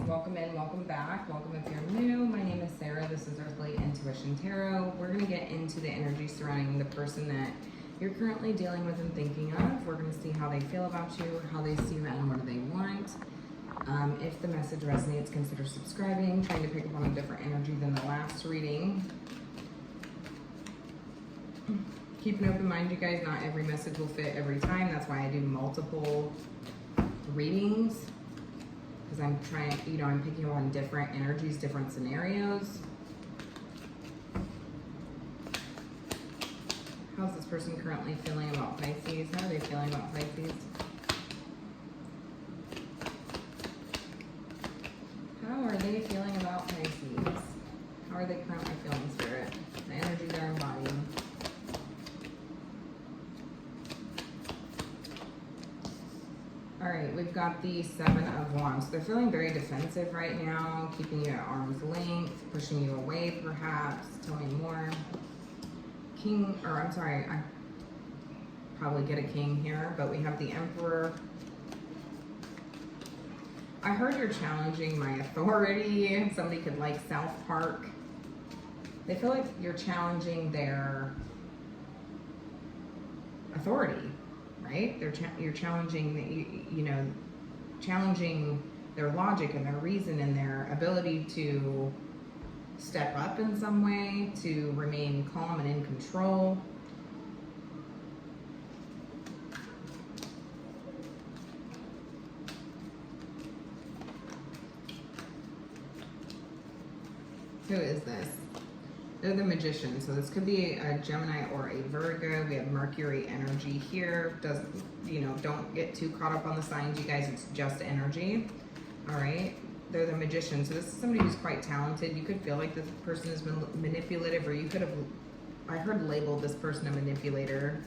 welcome in, welcome back. Welcome if you're new. My name is Sarah. This is Earthly Intuition Tarot. We're going to get into the energy surrounding the person that you're currently dealing with and thinking of. We're going to see how they feel about you, how they see you, and what do they want. If the message resonates, consider subscribing. Trying to pick up on a different energy than the last reading. Keep an open mind, you guys. Not every message will fit every time. That's why I do multiple readings. Because I'm trying, I'm picking up on different energies, different scenarios. How's this person currently feeling about Pisces? How are they feeling about Pisces? How are they feeling about Pisces? How are they currently feeling, Spirit? The energy they're embodying. All right, we've got the Seven of Wands. They're feeling very defensive right now, keeping you at arm's length, pushing you away perhaps. Tell me more. I probably get a king here, but we have the Emperor. I heard you're challenging my authority. Somebody could like South Park. They feel like you're challenging their authority. Right? You're challenging, challenging their logic and their reason and their ability to step up in some way, to remain calm and in control. Who is this? They're the Magician, so this could be a Gemini or a Virgo. We have Mercury energy here. Don't get too caught up on the signs, you guys. It's just energy. All right. They're the Magician, so this is somebody who's quite talented. You could feel like this person has been manipulative, or you could have, I heard, labeled this person a manipulator.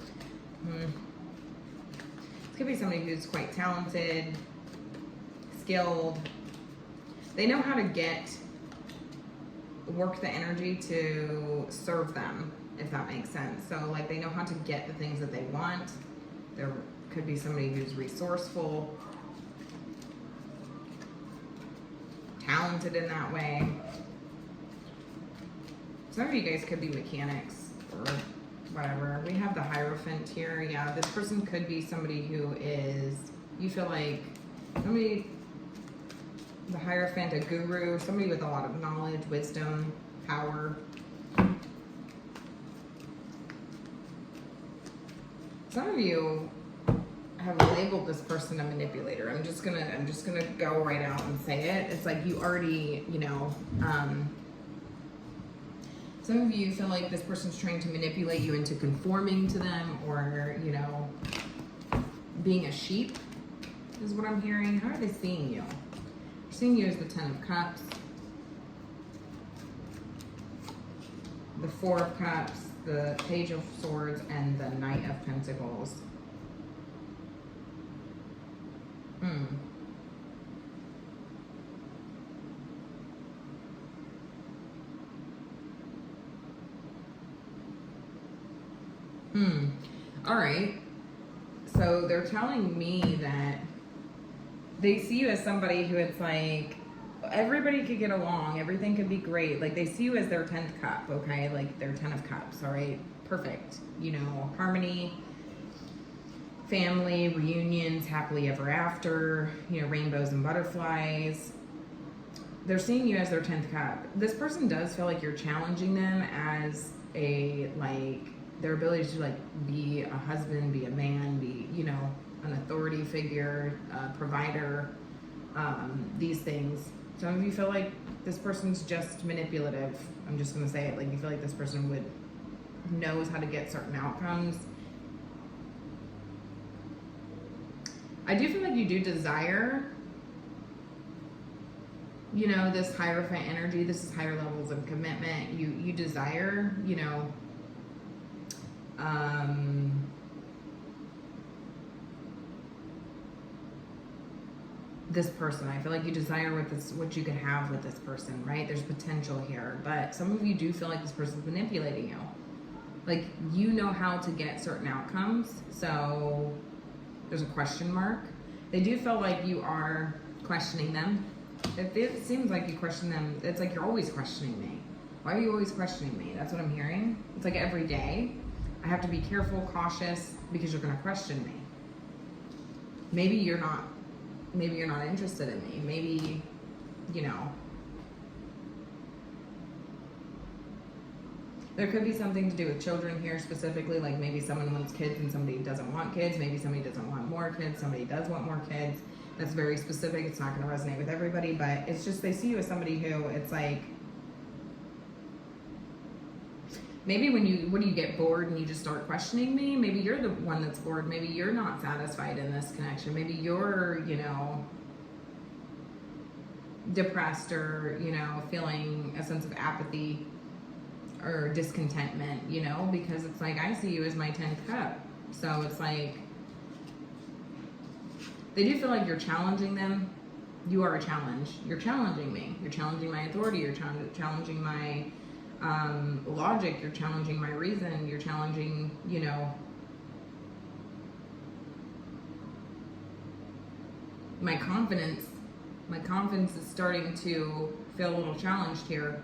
This could be somebody who's quite talented, skilled. They know how to work the energy to serve them, if that makes sense. So like they know how to get the things that they want. There could be somebody who's resourceful, talented in that way. Some of you guys could be mechanics or whatever. We have the Hierophant here. Yeah, this person could be somebody who is, you feel like somebody, the Hierophant, a guru, somebody with a lot of knowledge, wisdom, power. Some of you have labeled this person a manipulator. I'm just gonna go right out and say it. It's like you already, some of you feel like this person's trying to manipulate you into conforming to them, or being a sheep is what I'm hearing. How are they seeing you? Seeing you as the Ten of Cups, the Four of Cups, the Page of Swords, and the Knight of Pentacles. All right. So they're telling me that they see you as somebody who it's like, everybody could get along, everything could be great. Like they see you as their 10th cup, okay? Like their 10 of cups, all right? Perfect. Harmony, family, reunions, happily ever after, rainbows and butterflies. They're seeing you as their 10th cup. This person does feel like you're challenging them as their ability to be a husband, be a man, be, an authority figure, provider, these things. Some of you feel like this person's just manipulative. I'm just going to say it. Like you feel like this person knows how to get certain outcomes. I do feel like you do desire, this Hierophant energy. This is higher levels of commitment. You desire, this person. I feel like you desire what you could have with this person, right? There's potential here, but some of you do feel like this person's manipulating you. Like you know how to get certain outcomes, so there's a question mark. They do feel like you are questioning them. It seems like you question them. It's like you're always questioning me. Why are you always questioning me? That's what I'm hearing. It's like every day I have to be careful, cautious, because you're going to question me. Maybe you're not interested in me. Maybe, you know, there could be something to do with children here specifically, like maybe someone wants kids and somebody doesn't want kids. Maybe somebody doesn't want more kids, somebody does want more kids. That's very specific. It's not going to resonate with everybody, but it's just they see you as somebody who, it's like, maybe when you get bored and you just start questioning me, maybe you're the one that's bored. Maybe you're not satisfied in this connection. Maybe you're, you know, depressed or, you know, feeling a sense of apathy or discontentment, you know, because it's like I see you as my 10th cup. So it's like they do feel like you're challenging them. You are a challenge. You're challenging me. You're challenging my authority. You're challenging my logic. You're challenging my reason. You're challenging, you know, my confidence. My confidence is starting to feel a little challenged here.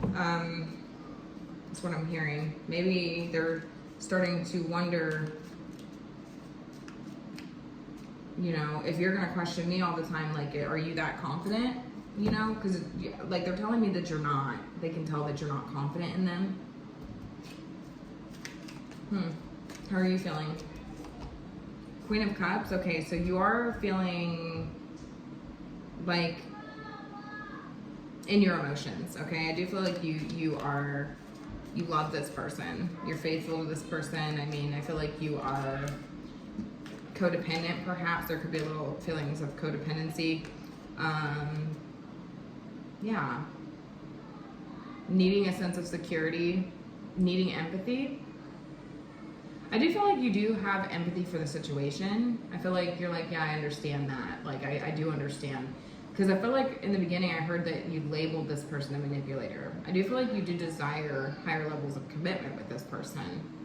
That's what I'm hearing. Maybe they're starting to wonder, you know, if you're going to question me all the time, like, are you that confident? You know, because, like, they're telling me that you're not. They can tell that you're not confident in them. How are you feeling? Queen of Cups. Okay, so you are feeling like in your emotions. Okay, I do feel like you love this person. You're faithful to this person. I mean, I feel like you are codependent, perhaps. There could be little feelings of codependency. Yeah. Needing a sense of security, needing empathy. I do feel like you do have empathy for the situation. I feel like you're like, yeah, I understand that. Like, I do understand. Because I feel like in the beginning I heard that you labeled this person a manipulator. I do feel like you do desire higher levels of commitment with this person.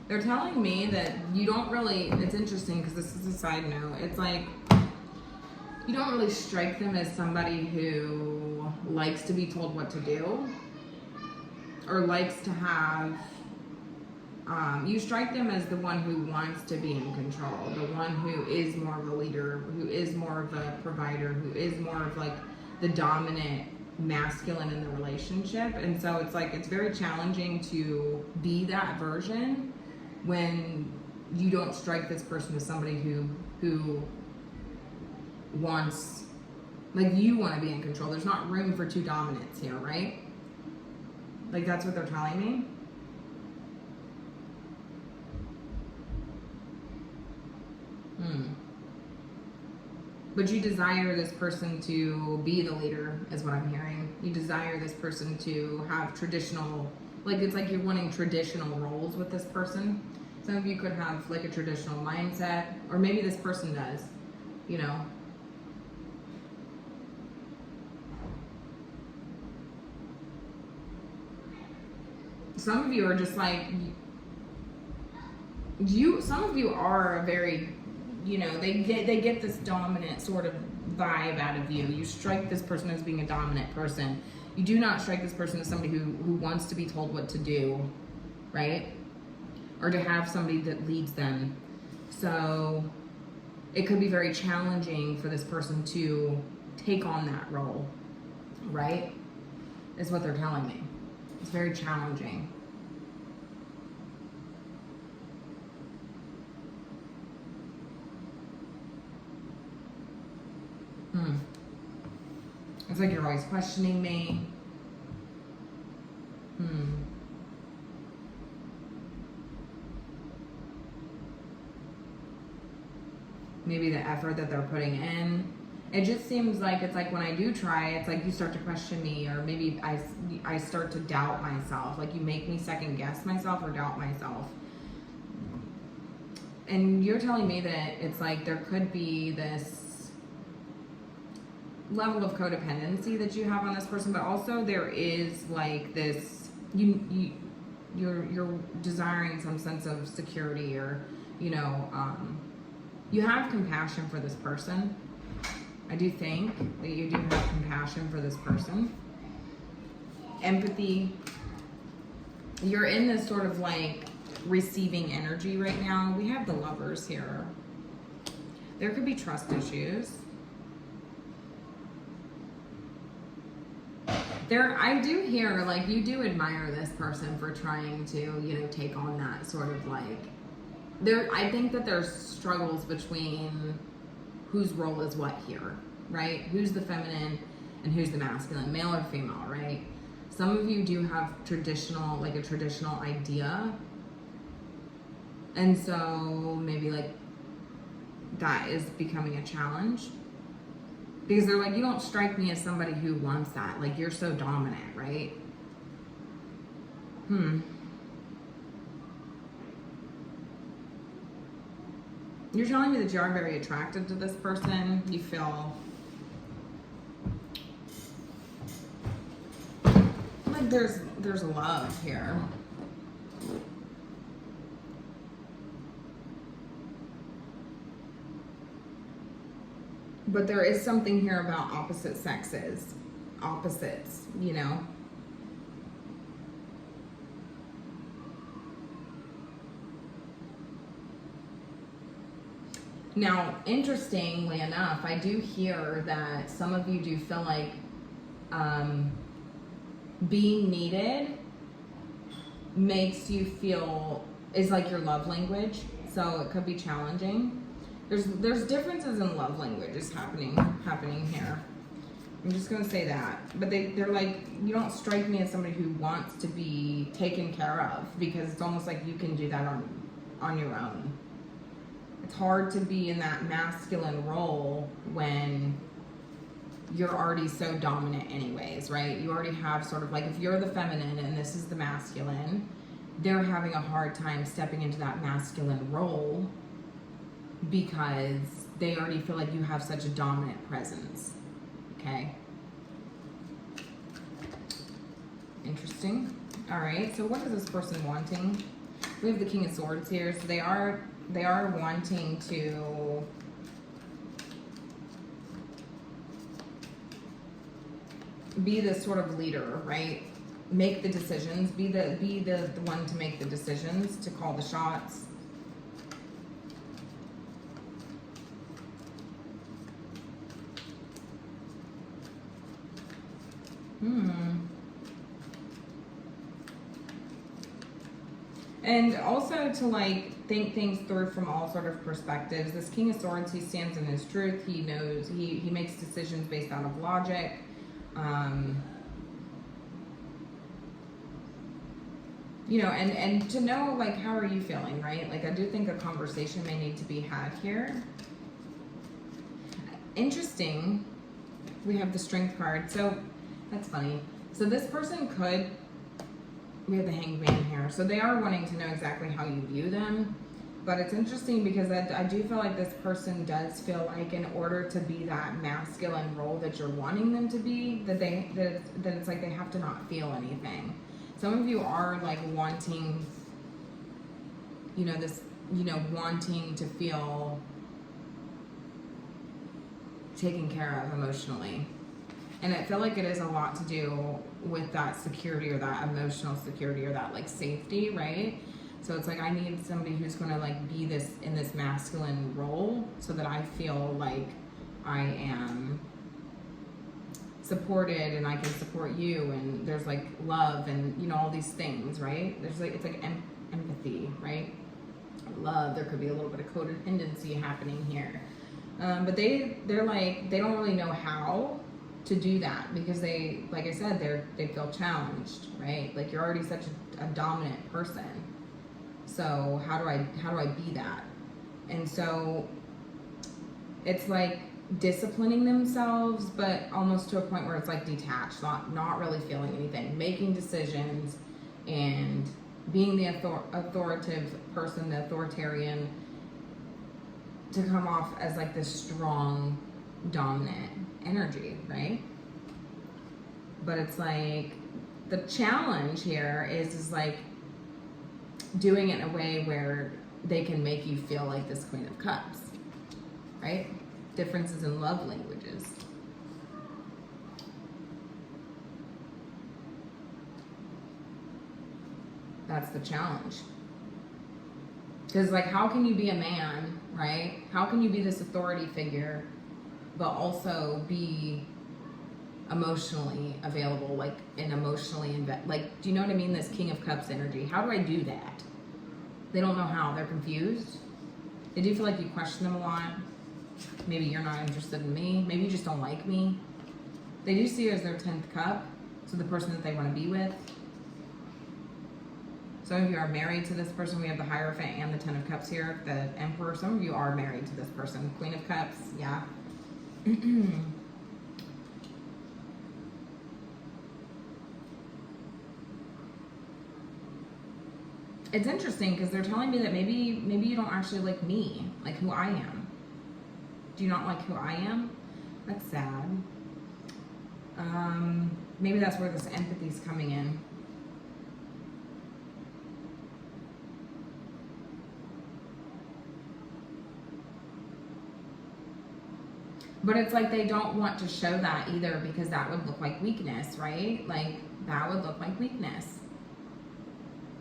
They're telling me that you don't really, it's interesting because this is a side note, it's like you don't really strike them as somebody who likes to be told what to do or likes to have, you strike them as the one who wants to be in control, the one who is more of a leader, who is more of a provider, who is more of like the dominant masculine in the relationship. And so it's like, it's very challenging to be that version when you don't strike this person as somebody who wants, like, you want to be in control. There's not room for two dominants here, right? Like, that's what they're telling me. But you desire this person to be the leader, is what I'm hearing. You desire this person to have traditional, like, it's like you're wanting traditional roles with this person. Some of you could have like a traditional mindset, or maybe this person does, you know. Some of you are just like, some of you are a very, you know, they get this dominant sort of vibe out of you. You strike this person as being a dominant person. You do not strike this person as somebody who wants to be told what to do, right? Or to have somebody that leads them. So it could be very challenging for this person to take on that role, right? Is what they're telling me. It's very challenging. It's like you're always questioning me. Maybe the effort that they're putting in. It just seems like it's like when I do try, it's like you start to question me, or maybe I start to doubt myself. Like you make me second guess myself or doubt myself. And you're telling me that it's like there could be this level of codependency that you have on this person, but also there is like this, you're desiring some sense of security, or, you know, you have compassion for this person. I do think that you do have compassion for this person. Empathy. You're in this sort of like receiving energy right now. We have the Lovers here. There could be trust issues. I do hear, like, you do admire this person for trying to, you know, take on that sort of like, I think that there's struggles between whose role is what here, right? Who's the feminine and who's the masculine, male or female, right? Some of you do have a traditional idea. And so maybe like that is becoming a challenge. Because they're like, you don't strike me as somebody who wants that. Like, you're so dominant, right? You're telling me that you are very attracted to this person. You feel like there's love here. But there is something here about opposite sexes. Opposites, you know? Now, interestingly enough, I do hear that some of you do feel like being needed makes you feel, is like your love language. So it could be challenging. There's differences in love languages happening here. I'm just gonna say that. But they're like, you don't strike me as somebody who wants to be taken care of, because it's almost like you can do that on your own. It's hard to be in that masculine role when you're already so dominant anyways, right? You already have sort of like, if you're the feminine and this is the masculine, they're having a hard time stepping into that masculine role because they already feel like you have such a dominant presence. Okay. Interesting. All right. So what is this person wanting? We have the King of Swords here. So they are wanting to be this sort of leader, right? Make the decisions. Be the one to make the decisions, to call the shots. And also to like think things through from all sort of perspectives. This King of Swords, he stands in his truth. He knows, he makes decisions based out of logic. You know, and to know, like, how are you feeling, right? Like, I do think a conversation may need to be had here. Interesting. We have the Strength card. So that's funny. So this person could, we have the Hanged Man here. So they are wanting to know exactly how you view them. But it's interesting because I do feel like this person does feel like in order to be that masculine role that you're wanting them to be, that it's like they have to not feel anything. Some of you are like wanting, you know, this, you know, wanting to feel taken care of emotionally. And I feel like it is a lot to do with that security, or that emotional security, or that like safety, right? So it's like, I need somebody who's going to like be this in this masculine role so that I feel like I am supported and I can support you, and there's like love and, you know, all these things, right? There's like, it's like empathy, right? Love. There could be a little bit of codependency happening here. But they're like, they don't really know how to do that because they, like I said, they feel challenged, right? Like, you're already such a dominant person. So how do I be that? And so it's like disciplining themselves, but almost to a point where it's like detached, not really feeling anything, making decisions and being the authoritative person, the authoritarian, to come off as like this strong dominant energy, right? But it's like the challenge here is like doing it in a way where they can make you feel like this Queen of Cups, right? Differences in love languages. That's the challenge. Because like, how can you be a man, right? How can you be this authority figure, but also be emotionally available, like, and emotionally like, do you know what I mean? This King of Cups energy. How do I do that? They don't know how. They're confused. They do feel like you question them a lot. Maybe you're not interested in me. Maybe you just don't like me. They do see you as their 10th cup, so the person that they want to be with. Some of you are married to this person. We have the Hierophant and the 10 of Cups here, the Emperor. Some of you are married to this person. Queen of Cups, yeah. It's interesting because they're telling me that maybe you don't actually like me, like who I am. Do you not like who I am? That's sad. Maybe that's where this empathy is coming in. But it's like they don't want to show that either because that would look like weakness, right? Like, that would look like weakness.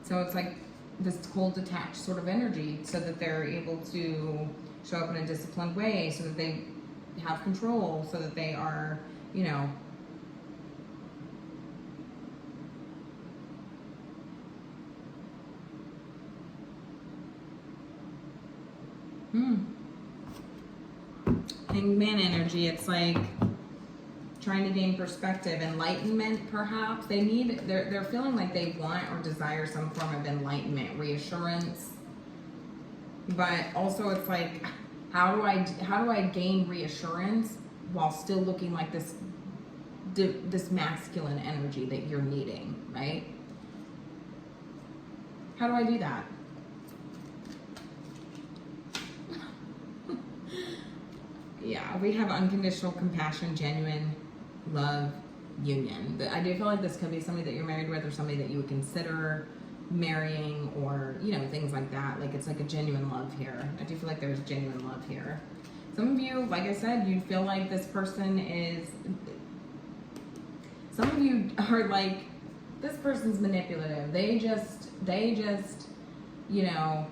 So it's like this cold, detached sort of energy so that they're able to show up in a disciplined way, so that they have control, so that they are, you know, Hangman energy, it's like trying to gain perspective, enlightenment perhaps. They're feeling like they want or desire some form of enlightenment, reassurance. But also it's like, how do I gain reassurance while still looking like this masculine energy that you're needing, right? How do I do that? Yeah, we have unconditional compassion, genuine love, union. But I do feel like this could be somebody that you're married with, or somebody that you would consider marrying, or, you know, things like that. Like, it's like a genuine love here. I do feel like there's genuine love here. Some of you, like I said, you feel like this person is, some of you are like, this person's manipulative. They just, you know,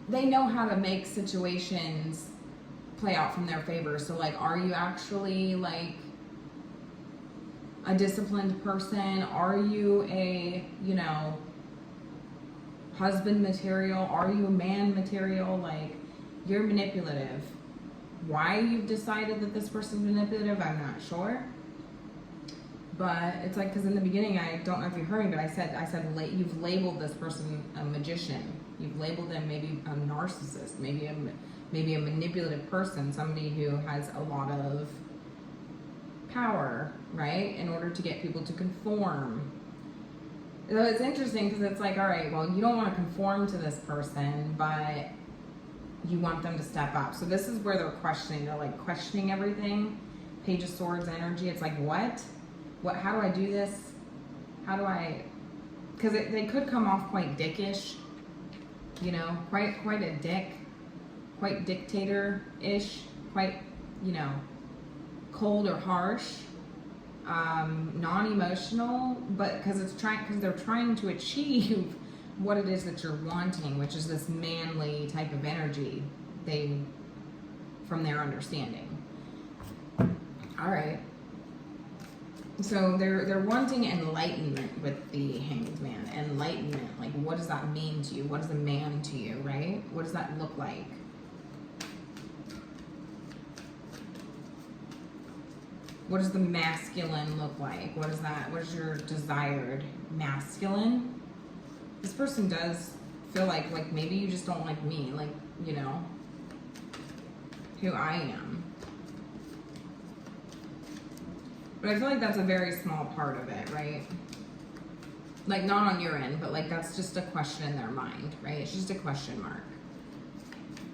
they know how to make situations play out from their favor. So like, are you actually like a disciplined person? Are you a, you know, husband material? Are you a man material? Like, you're manipulative. Why you've decided that this person's manipulative, I'm not sure. But it's like, because in the beginning, I don't know if you heard me, but I said you've labeled this person a magician. You've labeled them maybe a narcissist, maybe a manipulative person, somebody who has a lot of power, right, in order to get people to conform. So it's interesting because it's like, all right, well, you don't want to conform to this person, but you want them to step up. So this is where they're questioning. They're like questioning everything. Page of Swords energy. It's like, what? How do I do this? How do I? Because they could come off quite dickish. You know, quite a dick, quite dictator-ish, quite, you know, cold or harsh, non-emotional, but because they're trying to achieve what it is that you're wanting, which is this manly type of energy, from their understanding. All right. So they're wanting enlightenment with the Hanged Man. Enlightenment, like, what does that mean to you? What is a man to you, right? What does that look like? What does the masculine look like? What is that? What is your desired masculine? This person does feel like maybe you just don't like me, like, you know, who I am. But I feel like that's a very small part of it, right? Like, not on your end, but like, that's just a question in their mind, right? It's just a question mark.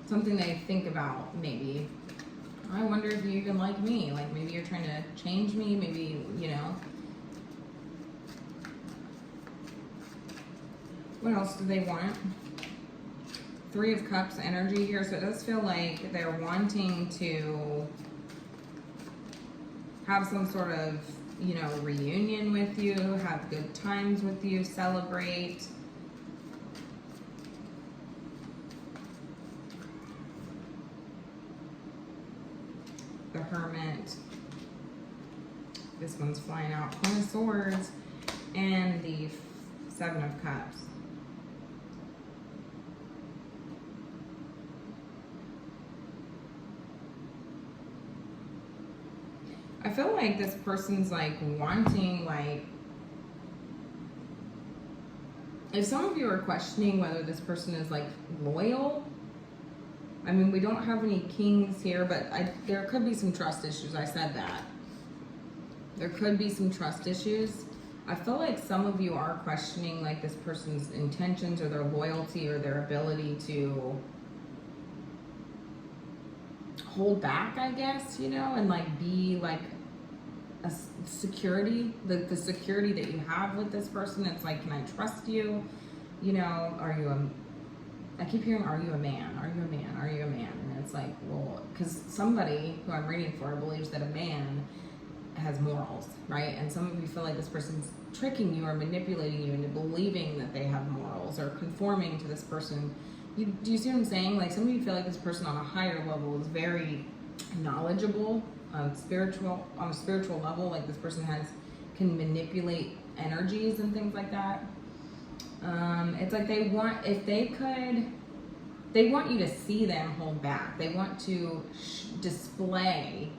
something they think about. Maybe, I wonder if you even like me. Like maybe you're trying to change me. Maybe, you know. What else do they want? Three of Cups energy here. So it does feel like they're wanting to have some sort of, you know, reunion with you, have good times with you, celebrate. The Hermit. This one's flying out. Queen of Swords. And the Seven of Cups. I feel like this person's like wanting, like, if some of you are questioning whether this person is like loyal, I mean, we don't have any kings here, but there could be some trust issues. I said that. There could be some trust issues. I feel like some of you are questioning like this person's intentions or their loyalty or their ability to hold back, I guess, you know, and like be like a security, the security that you have with this person. It's like, can I trust you? You know, are you I keep hearing, are you a man? Are you a man? Are you a man? And it's like, well, because somebody who I'm reading for believes that a man has morals, right? And some of you feel like this person's tricking you or manipulating you into believing that they have morals or conforming to this person. Do you see what I'm saying? Like some of you feel like this person on a higher level is very knowledgeable, on a spiritual level. Like this person can manipulate energies and things like that. It's like they want you to see them hold back. They want to display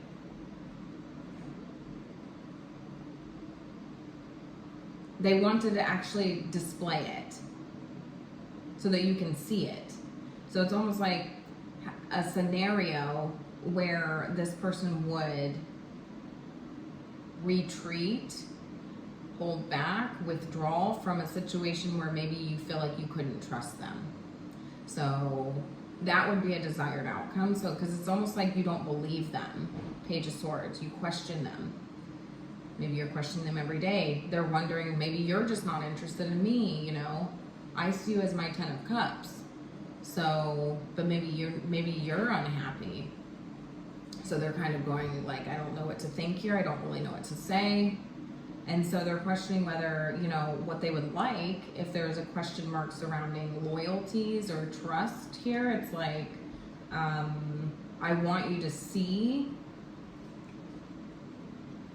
they wanted to actually display it so that you can see it. So it's almost like a scenario where this person would retreat, hold back, withdraw from a situation where maybe you feel like you couldn't trust them. So that would be a desired outcome. So, because it's almost like you don't believe them. Page of Swords, you question them. Maybe you're questioning them every day. They're wondering, maybe you're just not interested in me, you know. I see you as my Ten of Cups. So, but maybe you're unhappy. So they're kind of going like, I don't know what to think here. I don't really know what to say. And so they're questioning whether, you know, what they would like, if there's a question mark surrounding loyalties or trust here. It's like, I want you to see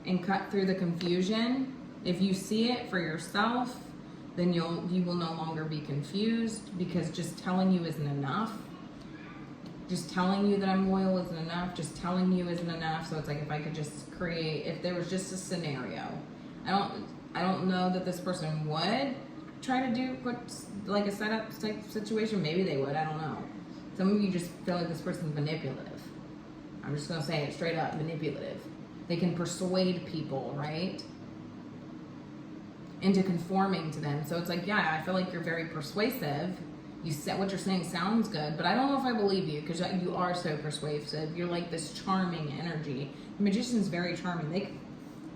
and cut through the confusion. If you see it for yourself, then you will no longer be confused, because just telling you isn't enough. Just telling you that I'm loyal isn't enough. Just telling you isn't enough. So it's like, if I could just create, if there was just a scenario, I don't know that this person would try to do like a setup type situation. Maybe they would. I don't know. Some of you just feel like this person's manipulative. I'm just gonna say it straight up, manipulative. They can persuade people, right, into conforming to them. So it's like, yeah, I feel like you're very persuasive. You said what you're saying sounds good, but I don't know if I believe you, because you are so persuasive. You're like this charming energy. The magician's very charming.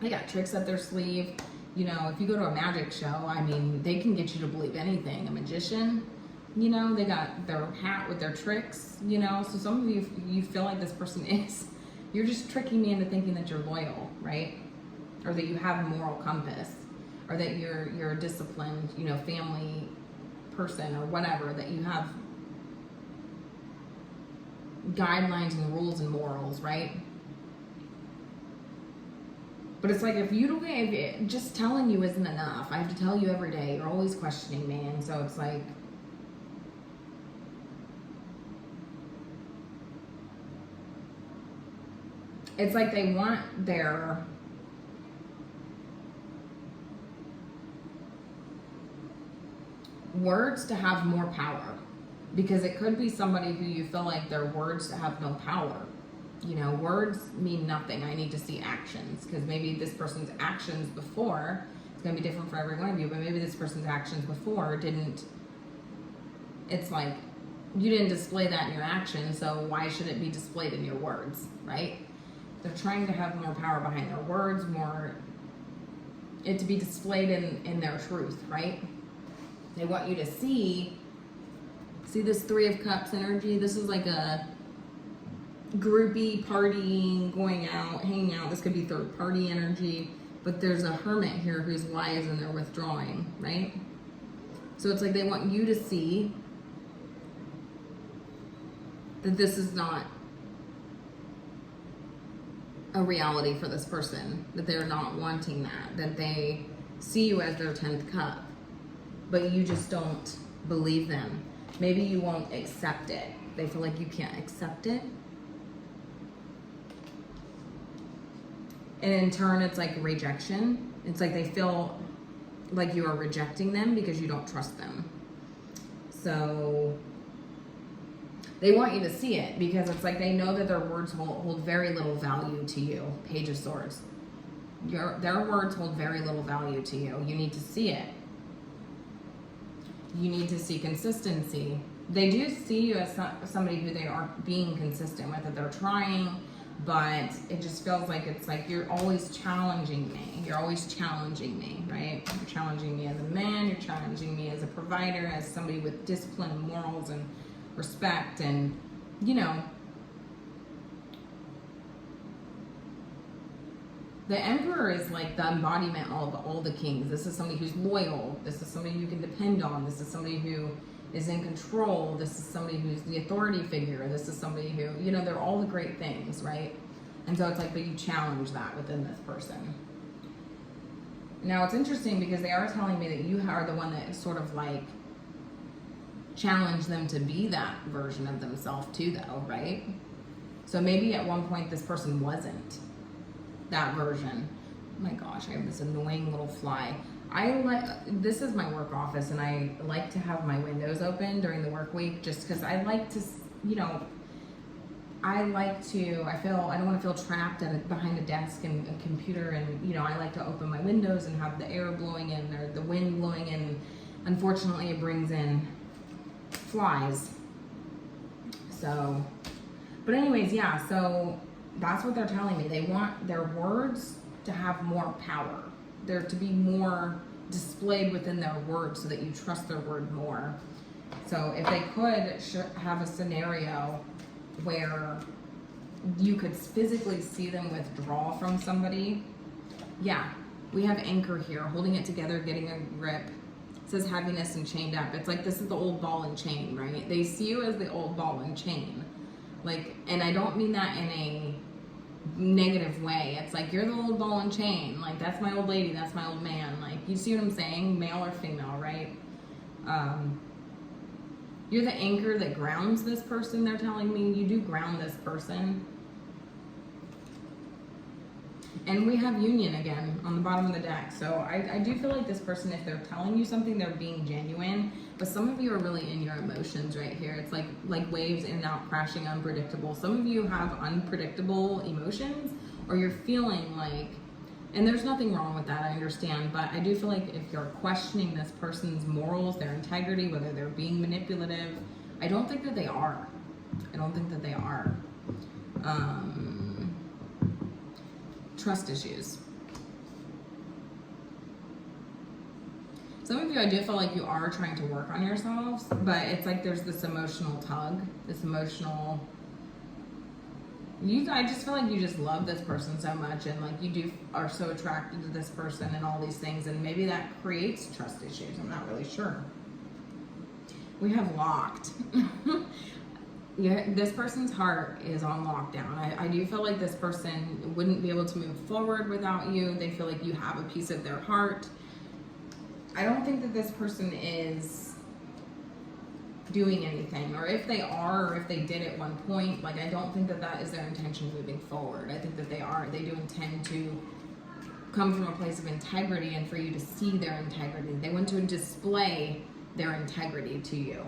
They got tricks up their sleeve. You know, if you go to a magic show, I mean, they can get you to believe anything. A magician, you know, they got their hat with their tricks, you know. So some of you feel like this person is, you're just tricking me into thinking that you're loyal, right? Or that you have a moral compass, or that you're a disciplined, you know, family person, or whatever, that you have guidelines and rules and morals, right? But it's like, if just telling you isn't enough. I have to tell you every day. You're always questioning me. And so it's like, they want their words to have more power, because it could be somebody who you feel like their words have no power. You know, words mean nothing. I need to see actions, because maybe this person's actions before, it's going to be different for every one of you, but maybe this person's actions before didn't, it's like, you didn't display that in your action, so why should it be displayed in your words, right? They're trying to have more power behind their words, more it to be displayed in their truth, right? They want you to see this Three of Cups energy. This is like a groupie, partying, going out, hanging out. This could be third party energy, but there's a Hermit here who's wise and they're withdrawing, right? So it's like they want you to see that this is not a reality for this person, that they're not wanting that they see you as their 10th cup, but you just don't believe them. Maybe you won't accept it. They feel like you can't accept it. And in turn, it's like rejection. It's like they feel like you are rejecting them because you don't trust them. So they want you to see it because it's like they know that their words hold very little value to you. Page of Swords. Their words hold very little value to you. You need to see it. You need to see consistency. They do see you as somebody who they are being consistent with, that they're trying, but it just feels like it's like you're always challenging me. You're always challenging me, right? You're challenging me as a man. You're challenging me as a provider, as somebody with discipline and morals and respect, and you know, the Emperor is like the embodiment of all the kings. This is somebody who's loyal. This is somebody you can depend on. This is somebody who is in control. This is somebody who's the authority figure. This is somebody who, you know, they're all the great things, right? And so it's like, but you challenge that within this person. Now it's interesting because they are telling me that you are the one that sort of like challenge them to be that version of themselves too, though, right? So maybe at one point this person wasn't that version. Oh my gosh, I have this annoying little fly. This is my work office, and I like to have my windows open during the work week just because I like to, you know, I don't want to feel trapped behind a desk and a computer, and you know, I like to open my windows and have the air blowing in or the wind blowing in. Unfortunately, it brings in flies. So, but anyways, yeah, so that's what they're telling me. They want their words to have more power. They're to be more displayed within their words so that you trust their word more. So if they could have a scenario where you could physically see them withdraw from somebody, yeah, we have anchor here, holding it together, getting a grip. It says happiness and chained up. It's like this is the old ball and chain, right? They see you as the old ball and chain. Like, and I don't mean that in a negative way. It's like, you're the old ball and chain. Like, that's my old lady, that's my old man. Like, you see what I'm saying? Male or female, right? You're the anchor that grounds this person, they're telling me. You do ground this person. And we have union again on the bottom of the deck. So I do feel like this person, if they're telling you something, they're being genuine. But some of you are really in your emotions right here. It's like waves in and out, crashing, unpredictable. Some of you have unpredictable emotions, or you're feeling like, and there's nothing wrong with that, I understand. But I do feel like if you're questioning this person's morals, their integrity, whether they're being manipulative, I don't think that they are. I don't think that they are. Trust issues. Some of you, I do feel like you are trying to work on yourselves, but it's like there's this emotional tug, this emotional, I just feel like you just love this person so much, and like you are so attracted to this person and all these things, and maybe that creates trust issues. I'm not really sure. We have locked. Yeah, this person's heart is on lockdown. I do feel like this person wouldn't be able to move forward without you. They feel like you have a piece of their heart. I don't think that this person is doing anything, or if they are, or if they did at one point, like, I don't think that that is their intention moving forward. I think that they do intend to come from a place of integrity, and for you to see their integrity. They want to display their integrity to you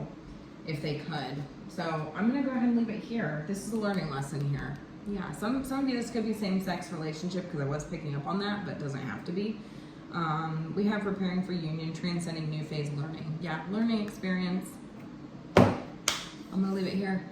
if they could. So I'm gonna go ahead and leave it here. This is a learning lesson here. Yeah, some of you, this could be same-sex relationship, because I was picking up on that, but it doesn't have to be. We have preparing for union, transcending new phase learning. Yeah, learning experience. I'm gonna leave it here.